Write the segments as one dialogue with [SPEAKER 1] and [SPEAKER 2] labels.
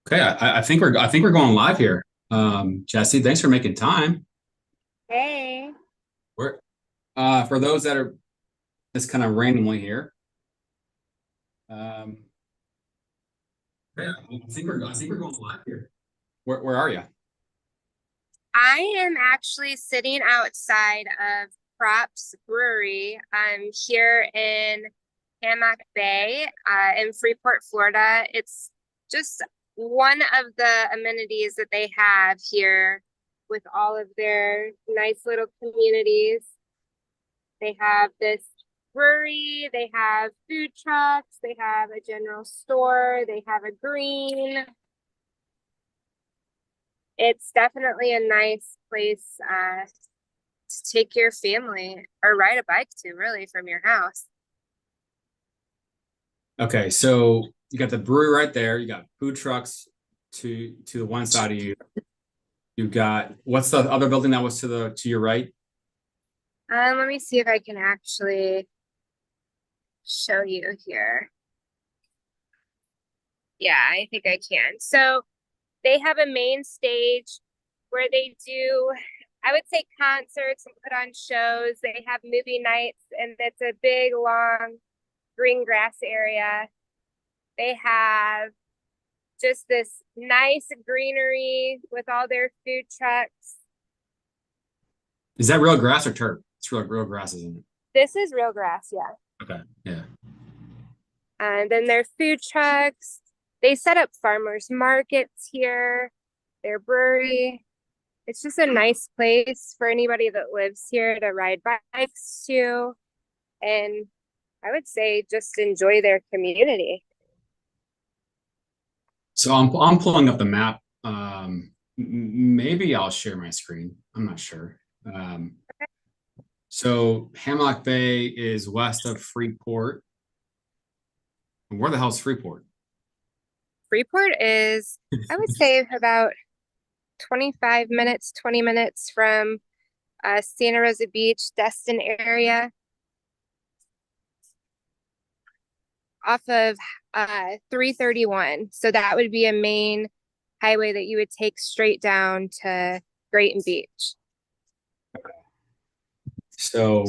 [SPEAKER 1] Okay, I think we're going live here. Jessie, thanks for making time.
[SPEAKER 2] Hey.
[SPEAKER 1] We're for those that are just kind of randomly here. Um, yeah, I think we're going live here. Where are you?
[SPEAKER 2] I am actually sitting outside of Props Brewery. I'm here in Hammock Bay in Freeport, Florida. It's just one of the amenities that they have here with all of their nice little communities. They have this brewery, they have food trucks, they have a general store, they have a green. It's definitely a nice place to take your family or ride a bike to, really, from your house.
[SPEAKER 1] Okay, so you got the brewery right there. You got food trucks to the one side of you. You got what's the other building that was to your right?
[SPEAKER 2] Let me see if I can actually show you here. Yeah, I think I can. So they have a main stage where they do, I would say, concerts and put on shows. They have movie nights, and it's a big, long green grass area. They have just this nice greenery with all their food trucks.
[SPEAKER 1] Is that real grass or turf? It's real grass, isn't it?
[SPEAKER 2] This is real grass, yeah.
[SPEAKER 1] Okay, yeah.
[SPEAKER 2] And then their food trucks. They set up farmers markets here, their brewery. It's just a nice place for anybody that lives here to ride bikes to. And I would say just enjoy their community.
[SPEAKER 1] So I'm pulling up the map. Maybe I'll share my screen. I'm not sure. So Hammock Bay is west of Freeport. Where the hell's Freeport?
[SPEAKER 2] Freeport is, I would say, about 25 minutes, 20 minutes from Santa Rosa Beach, Destin area, off of 331. So that would be a main highway that you would take straight down to Grayton Beach.
[SPEAKER 1] So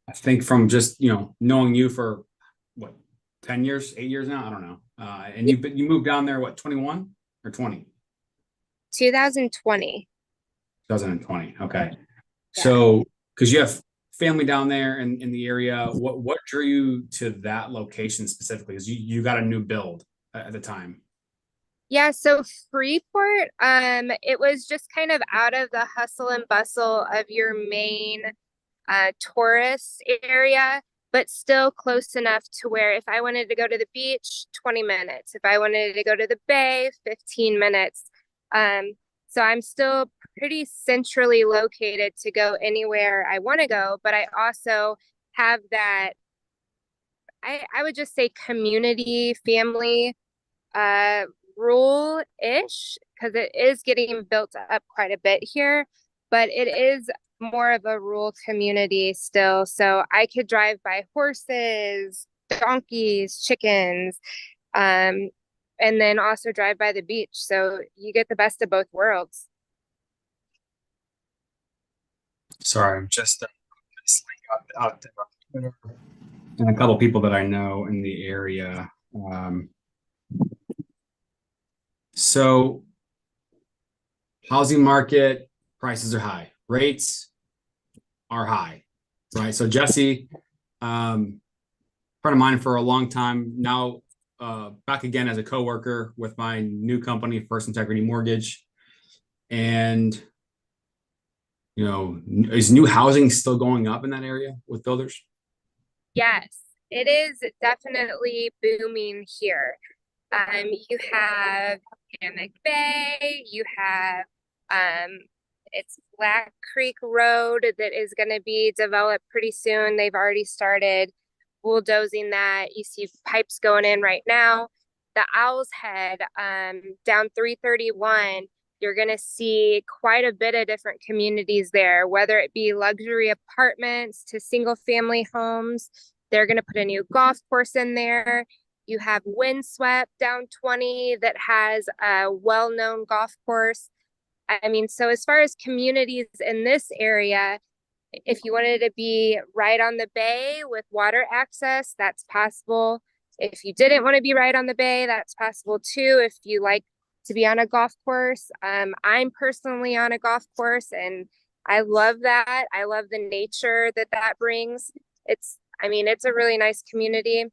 [SPEAKER 1] I think from just knowing you for what 10 years, 8 years now, I don't know. And you moved down there what 21 or 20?
[SPEAKER 2] 2020.
[SPEAKER 1] 2020. Okay.
[SPEAKER 2] Yeah.
[SPEAKER 1] So because you have family down there in the area, what drew you to that location specifically? Because you got a new build at the time.
[SPEAKER 2] Yeah, so Freeport, it was just kind of out of the hustle and bustle of your main tourist area, but still close enough to where if I wanted to go to the beach, 20 minutes. If I wanted to go to the bay, 15 minutes. Um, so I'm still pretty centrally located to go anywhere I want to go, but I also have that, I would just say, community, family uh rural-ish, because it is getting built up quite a bit here, but it is more of a rural community still. So I could drive by horses, donkeys, chickens, um, and then also drive by the beach. So you get the best of both worlds.
[SPEAKER 1] Sorry, I'm just this link out there on Twitter and a couple people that I know in the area. Um, so housing market prices are high, rates are high, right? So Jessie, friend of mine for a long time now, back again as a coworker with my new company, First Integrity Mortgage, and is new housing still going up in that area with builders?
[SPEAKER 2] Yes, it is definitely booming here. You have Hammock Bay, you have it's Black Creek Road that is going to be developed pretty soon. They've already started bulldozing that. You see pipes going in right now. The Owl's Head, down 331, you're going to see quite a bit of different communities there, whether it be luxury apartments to single family homes. They're going to put a new golf course in there. You have Windswept down 20 that has a well-known golf course. I mean, so as far as communities in this area, if you wanted to be right on the bay with water access, that's possible. If you didn't want to be right on the bay, that's possible too. If you like to be on a golf course, I'm personally on a golf course and I love that. I love the nature that that brings. I mean, it's a really nice community,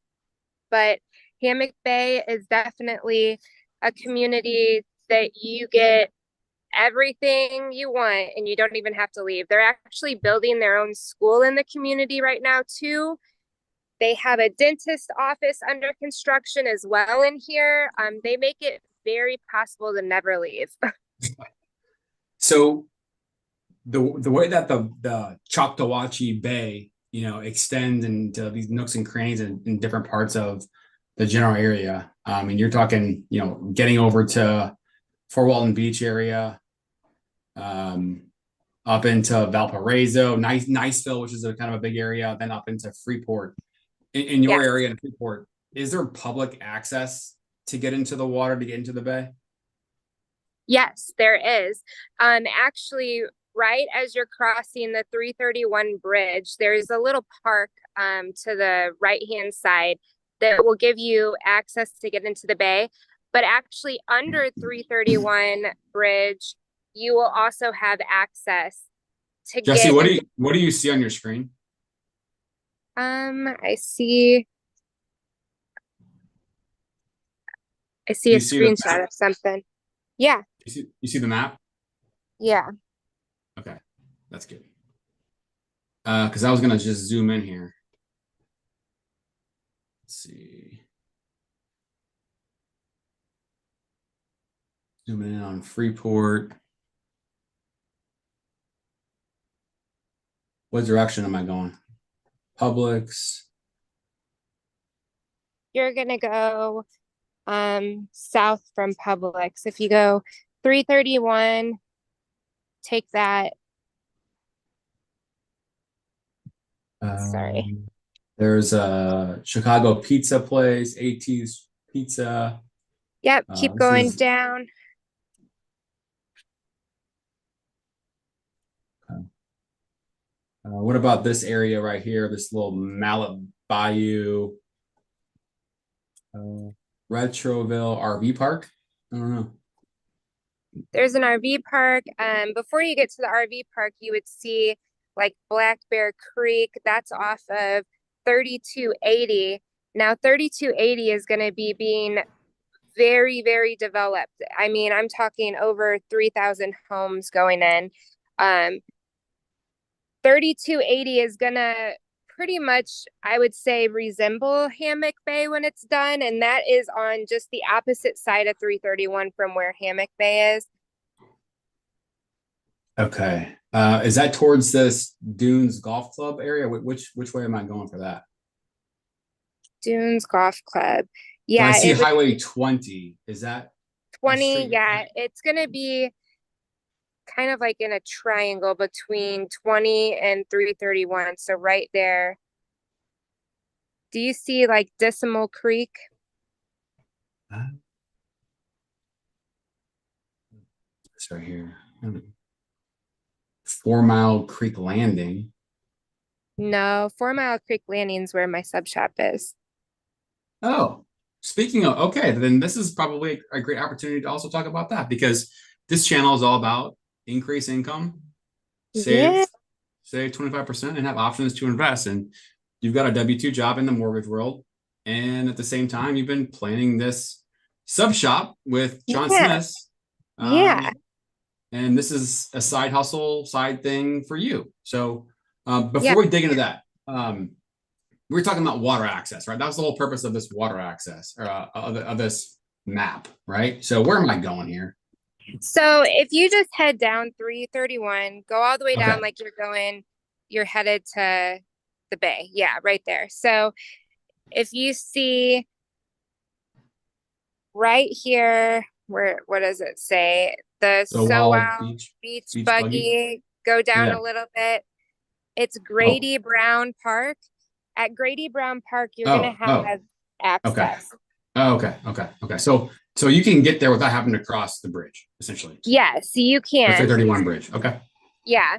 [SPEAKER 2] but Hammock Bay is definitely a community that you get everything you want and you don't even have to leave. They're actually building their own school in the community right now too. They have a dentist office under construction as well in here. They make it very possible to never leave.
[SPEAKER 1] So the way that the 𝐂𝐓𝐇 Bay, extends into these nooks and crannies in different parts of the general area. And you're talking, getting over to Fort Walton Beach area, up into Valparaiso, Niceville, which is a kind of a big area, then up into Freeport. In your area in Freeport, is there public access to get into the water, to get into the bay?
[SPEAKER 2] Yes, there is. Actually, right as you're crossing the 331 bridge, there's a little park to the right-hand side that will give you access to get into the bay. But actually, under 331 bridge, you will also have access to
[SPEAKER 1] Jessie,
[SPEAKER 2] get.
[SPEAKER 1] what do you see on your screen?
[SPEAKER 2] I see a screenshot of something. Yeah.
[SPEAKER 1] You see the map?
[SPEAKER 2] Yeah.
[SPEAKER 1] Okay, that's good. Because I was gonna just zoom in here. Let's see. Zooming in on Freeport. What direction am I going? Publix.
[SPEAKER 2] You're gonna go south from Publix. If you go 331, take that. Sorry.
[SPEAKER 1] There's a Chicago pizza place, AT's Pizza.
[SPEAKER 2] Yep, keep going down.
[SPEAKER 1] What about this area right here? This little Mallet Bayou, Retroville RV Park? I don't know.
[SPEAKER 2] There's an RV park. Before you get to the RV park, you would see like Black Bear Creek. That's off of 3280. Now, 3280 is going to be being very, very developed. I mean, I'm talking over 3,000 homes going in. 3280 is going to pretty much, I would say, resemble Hammock Bay when it's done. And that is on just the opposite side of 331 from where Hammock Bay is.
[SPEAKER 1] Okay. Is that towards this Dunes Golf Club area? Which way am I going for that?
[SPEAKER 2] Dunes Golf Club. Yeah.
[SPEAKER 1] I see Highway 20. Is that
[SPEAKER 2] 20? Yeah. It's going to be kind of like in a triangle between 20 and 331. So right there. Do you see like Decimal Creek?
[SPEAKER 1] It's right here. 4 Mile Creek Landing.
[SPEAKER 2] No, 4 Mile Creek Landing is where my sub shop is.
[SPEAKER 1] Oh, speaking of, okay, then this is probably a great opportunity to also talk about that, because this channel is all about increase income, save 25%, and have options to invest. And you've got a W-2 job in the mortgage world, and at the same time, you've been planning this sub shop with John Smith. And this is a side hustle, side thing for you. So before we dig into that, we were talking about water access, right? That was the whole purpose of this water access, or of this map, right? So where am I going here?
[SPEAKER 2] So if you just head down 331, go all the way down like you're headed to the bay. Yeah, right there. So if you see right here, what does it say? The 𝐂𝐓 Beach Buggy. Go down a little bit. It's Grady Brown Park. At Grady Brown Park, you're going to have
[SPEAKER 1] Okay.
[SPEAKER 2] access.
[SPEAKER 1] Oh, okay. So you can get there without having to cross the bridge, essentially.
[SPEAKER 2] Yes, you
[SPEAKER 1] The
[SPEAKER 2] can.
[SPEAKER 1] 331 bridge. Okay.
[SPEAKER 2] Yeah.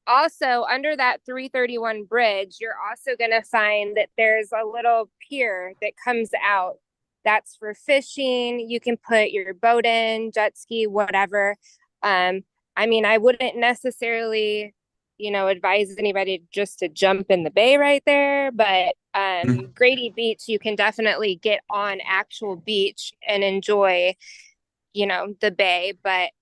[SPEAKER 2] Also, under that 331 bridge, you're also going to find that there's a little pier that comes out. That's for fishing. You can put your boat in, jet ski, whatever. Um, I mean, I wouldn't necessarily, advise anybody just to jump in the bay right there, but
[SPEAKER 1] Mhm.
[SPEAKER 2] Grady Beach, you can definitely get on actual beach and enjoy, the bay. But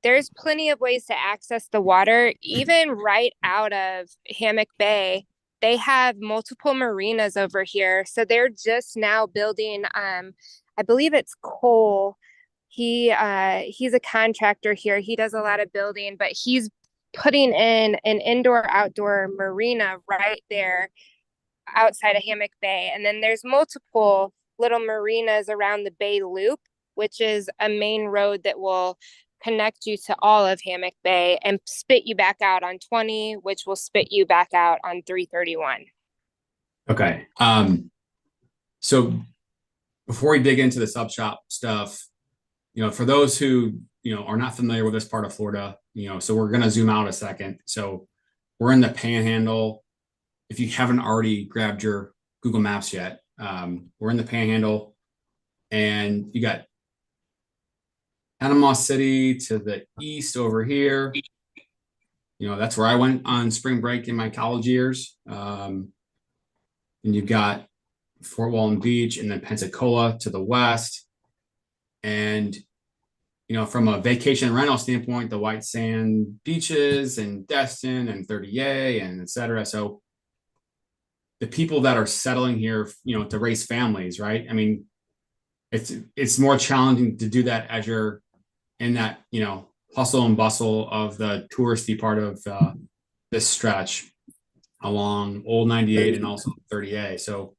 [SPEAKER 2] there's plenty of ways to access the water, even right out of Hammock Bay. They have multiple marinas over here. So they're just now building I believe it's Cole. He's a contractor here. He does a lot of building, but he's putting in an indoor outdoor marina right there outside of Hammock Bay. And then there's multiple little marinas around the Bay Loop, which is a main road that will connect you to all of Hammock Bay and spit you back out on 20, which will spit you back out on 331.
[SPEAKER 1] Okay. So before we dig into the sub shop stuff, for those who, are not familiar with this part of Florida, so we're going to zoom out a second. So we're in the Panhandle. If you haven't already grabbed your Google Maps yet, we're in the Panhandle, and you got Panama City to the east over here. That's where I went on spring break in my college years. And you've got Fort Walton Beach and then Pensacola to the west. And, from a vacation rental standpoint, the white sand beaches and Destin and 30A and et cetera. So the people that are settling here, to raise families, right? I mean, it's more challenging to do that as you're in that, hustle and bustle of the touristy part of this stretch along Old 98 and also 30A. So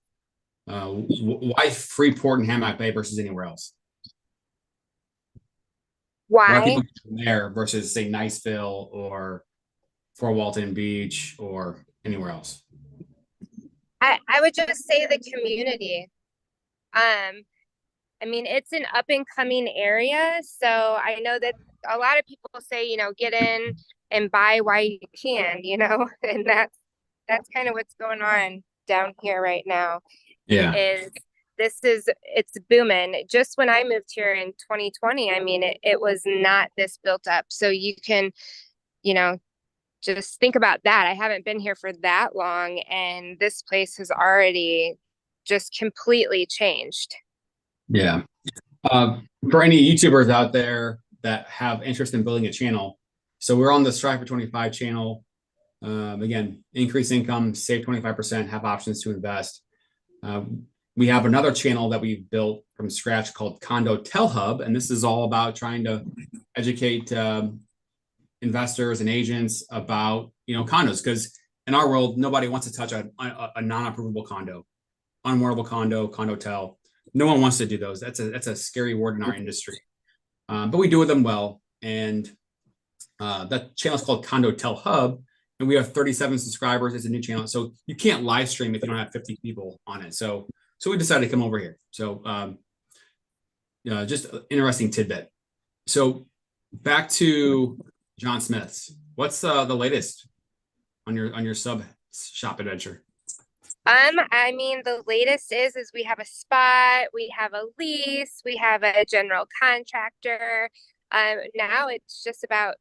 [SPEAKER 1] why Freeport and Hammock Bay versus anywhere else? Why are
[SPEAKER 2] Why?
[SPEAKER 1] people there versus, say, Niceville or Fort Walton Beach or anywhere else?
[SPEAKER 2] I would just say the community. I mean, it's an up and coming area. So I know that a lot of people say, get in and buy while you can, and that's kind of what's going on down here right now.
[SPEAKER 1] Yeah.
[SPEAKER 2] Is it's booming. Just when I moved here in 2020, I mean, it was not this built up. So you can, you know, just think about that. I haven't been here for that long, and this place has already just completely changed.
[SPEAKER 1] Yeah. For any YouTubers out there that have interest in building a channel, so we're on the Strive for 25 channel. Again, increase income, save 25%, have options to invest. We have another channel that we've built from scratch called Condo Tell Hub, and this is all about trying to educate investors and agents about condos, because in our world nobody wants to touch a non-approvable condo, unwarrantable condo tell. No one wants to do those. That's a scary word in our industry, but we do them well. And that channel is called Condo Tell Hub, and we have 37 subscribers. It's a new channel, so you can't live stream if you don't have 50 people on it. So we decided to come over here. So just an interesting tidbit. So back to John Smith's. What's the latest on your sub shop adventure?
[SPEAKER 2] I mean, the latest is we have a spot, we have a lease, we have a general contractor. Now it's just about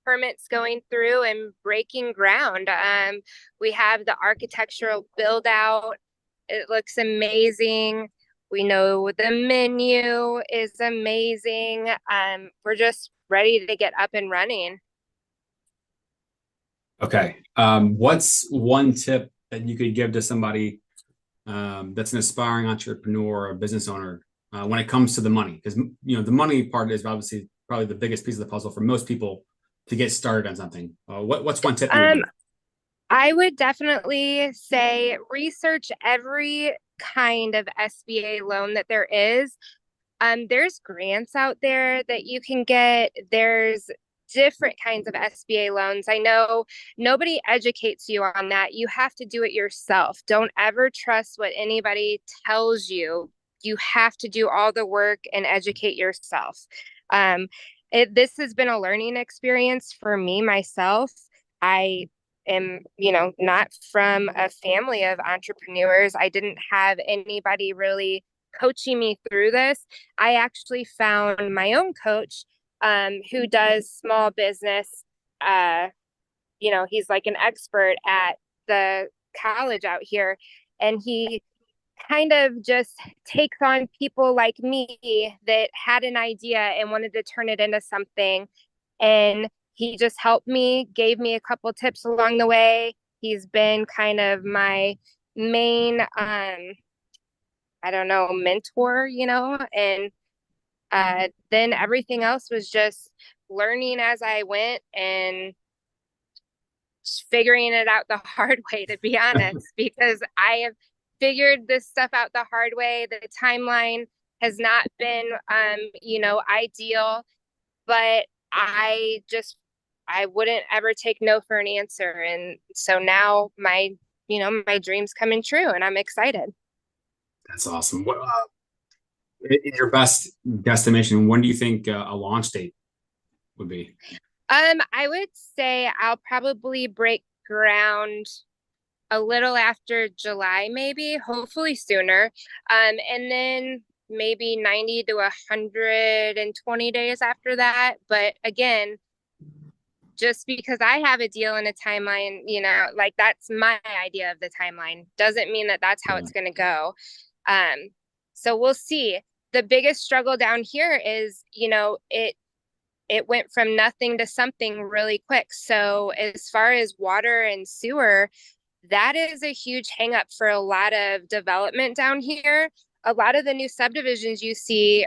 [SPEAKER 2] permits going through and breaking ground. We have the architectural build out. It looks amazing. We know the menu is amazing. We're just ready to get up and running.
[SPEAKER 1] Okay. What's one tip that you could give to somebody that's an aspiring entrepreneur or business owner when it comes to the money? Because the money part is obviously probably the biggest piece of the puzzle for most people to get started on something. What's one tip you would give?
[SPEAKER 2] I would definitely say research every kind of SBA loan that there is. There's grants out there that you can get. There's different kinds of SBA loans. I know nobody educates you on that. You have to do it yourself. Don't ever trust what anybody tells you. You have to do all the work and educate yourself. This has been a learning experience for me myself. I am, not from a family of entrepreneurs. I didn't have anybody really coaching me through this. I actually found my own coach who does small business. He's like an expert at the college out here, and he kind of just takes on people like me that had an idea and wanted to turn it into something. And he just helped me, gave me a couple tips along the way. He's been kind of my main, mentor, and then everything else was just learning as I went and figuring it out the hard way, to be honest, because I have figured this stuff out the hard way. The timeline has not been, ideal, but I wouldn't ever take no for an answer. And so now my dream's coming true, and I'm excited.
[SPEAKER 1] That's awesome. What, in your best guesstimation, when do you think a launch date would be?
[SPEAKER 2] I would say I'll probably break ground a little after July, maybe, hopefully sooner. And then maybe 90 to 120 days after that. But again, just because I have a deal and a timeline, like that's my idea of the timeline, doesn't mean that that's how it's going to go. So we'll see. The biggest struggle down here is, it went from nothing to something really quick. So as far as water and sewer, that is a huge hang up for a lot of development down here. A lot of the new subdivisions you see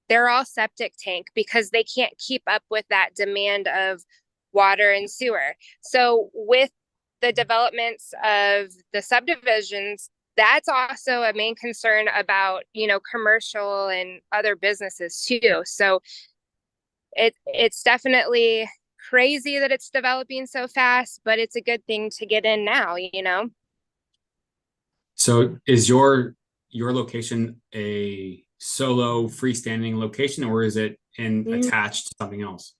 [SPEAKER 2] they're all septic tank because they can't keep up with that demand of water and sewer. So with the developments of the subdivisions, that's also a main concern about, commercial and other businesses too. So it's definitely crazy that it's developing so fast, but it's a good thing to get in now,
[SPEAKER 1] So is your location a solo freestanding location, or is it attached to something else?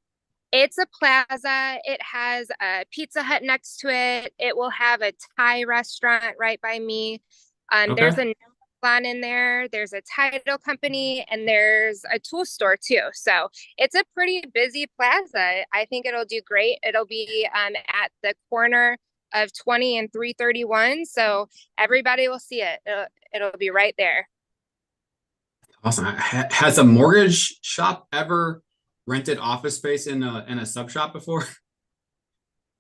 [SPEAKER 2] It's a plaza. It has a Pizza Hut next to it. It will have a Thai restaurant right by me. There's a salon in there. There's a title company, and there's a tool store too. So it's a pretty busy plaza. I think it'll do great. It'll be at the corner of 20 and 331. So everybody will see it. It'll be right there.
[SPEAKER 1] Awesome. Has a mortgage shop ever rented office space in a sub shop before?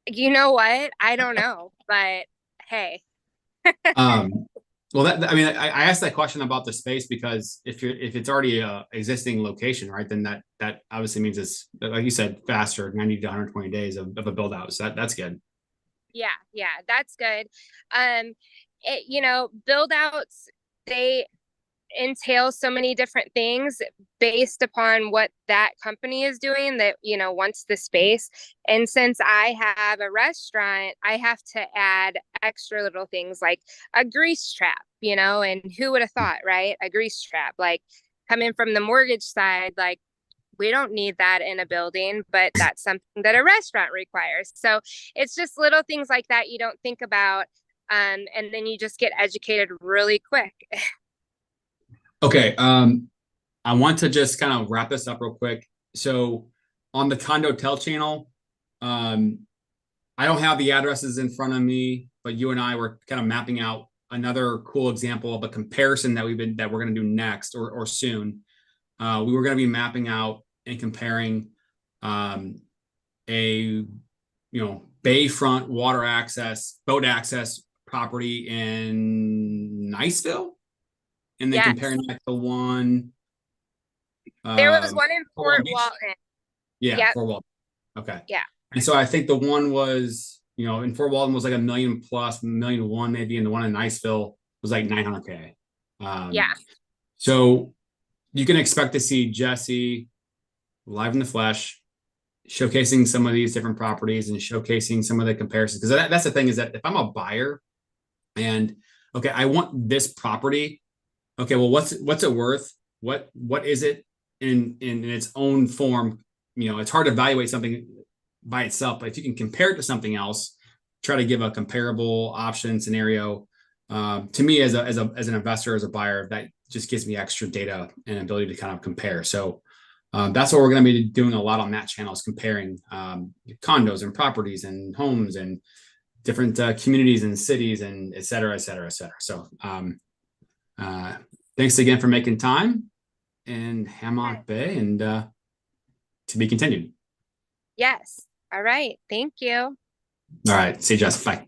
[SPEAKER 2] You know what? I don't know, but hey.
[SPEAKER 1] Well, I asked that question about the space because if it's already a existing location, right, then that obviously means it's, like you said, faster, 90 to 120 days of a build out. So that's good.
[SPEAKER 2] Yeah, that's good. Build outs, they entail so many different things based upon what that company is doing that wants the space. And since I have a restaurant, I have to add extra little things like a grease trap, and who would have thought, right? A grease trap, like coming from the mortgage side, like we don't need that in a building, but that's something that a restaurant requires. So it's just little things like that you don't think about, and then you just get educated really quick.
[SPEAKER 1] Okay. I want to just kind of wrap this up real quick. So on the Condotel channel, I don't have the addresses in front of me, but you and I were kind of mapping out another cool example of a comparison that we're going to do next or soon. We were going to be mapping out and comparing a bayfront water access, boat access property in Niceville, and then comparing that to one.
[SPEAKER 2] There was one in Fort Walton.
[SPEAKER 1] Yeah, Fort Walton. Okay.
[SPEAKER 2] Yeah.
[SPEAKER 1] And so I think the one was, in Fort Walton was like $1 million plus, $1.1 million maybe, and the one in Niceville was like $900K.
[SPEAKER 2] Yeah.
[SPEAKER 1] So you can expect to see Jessie live in the flesh showcasing some of these different properties and showcasing some of the comparisons. Because that's the thing, is that if I'm a buyer and okay, I want this property. Okay, well, what's it worth? What is it in its own form? You know, it's hard to evaluate something by itself, but if you can compare it to something else, try to give a comparable option scenario. To me, as an investor, as a buyer, that just gives me extra data and ability to kind of compare. So that's what we're going to be doing a lot on that channel, is comparing condos and properties and homes and different communities and cities and et cetera, et cetera, et cetera. So thanks again for making time in Hammock Bay, and to be continued.
[SPEAKER 2] Yes. All right. Thank you.
[SPEAKER 1] All right. See you, Jess. Bye.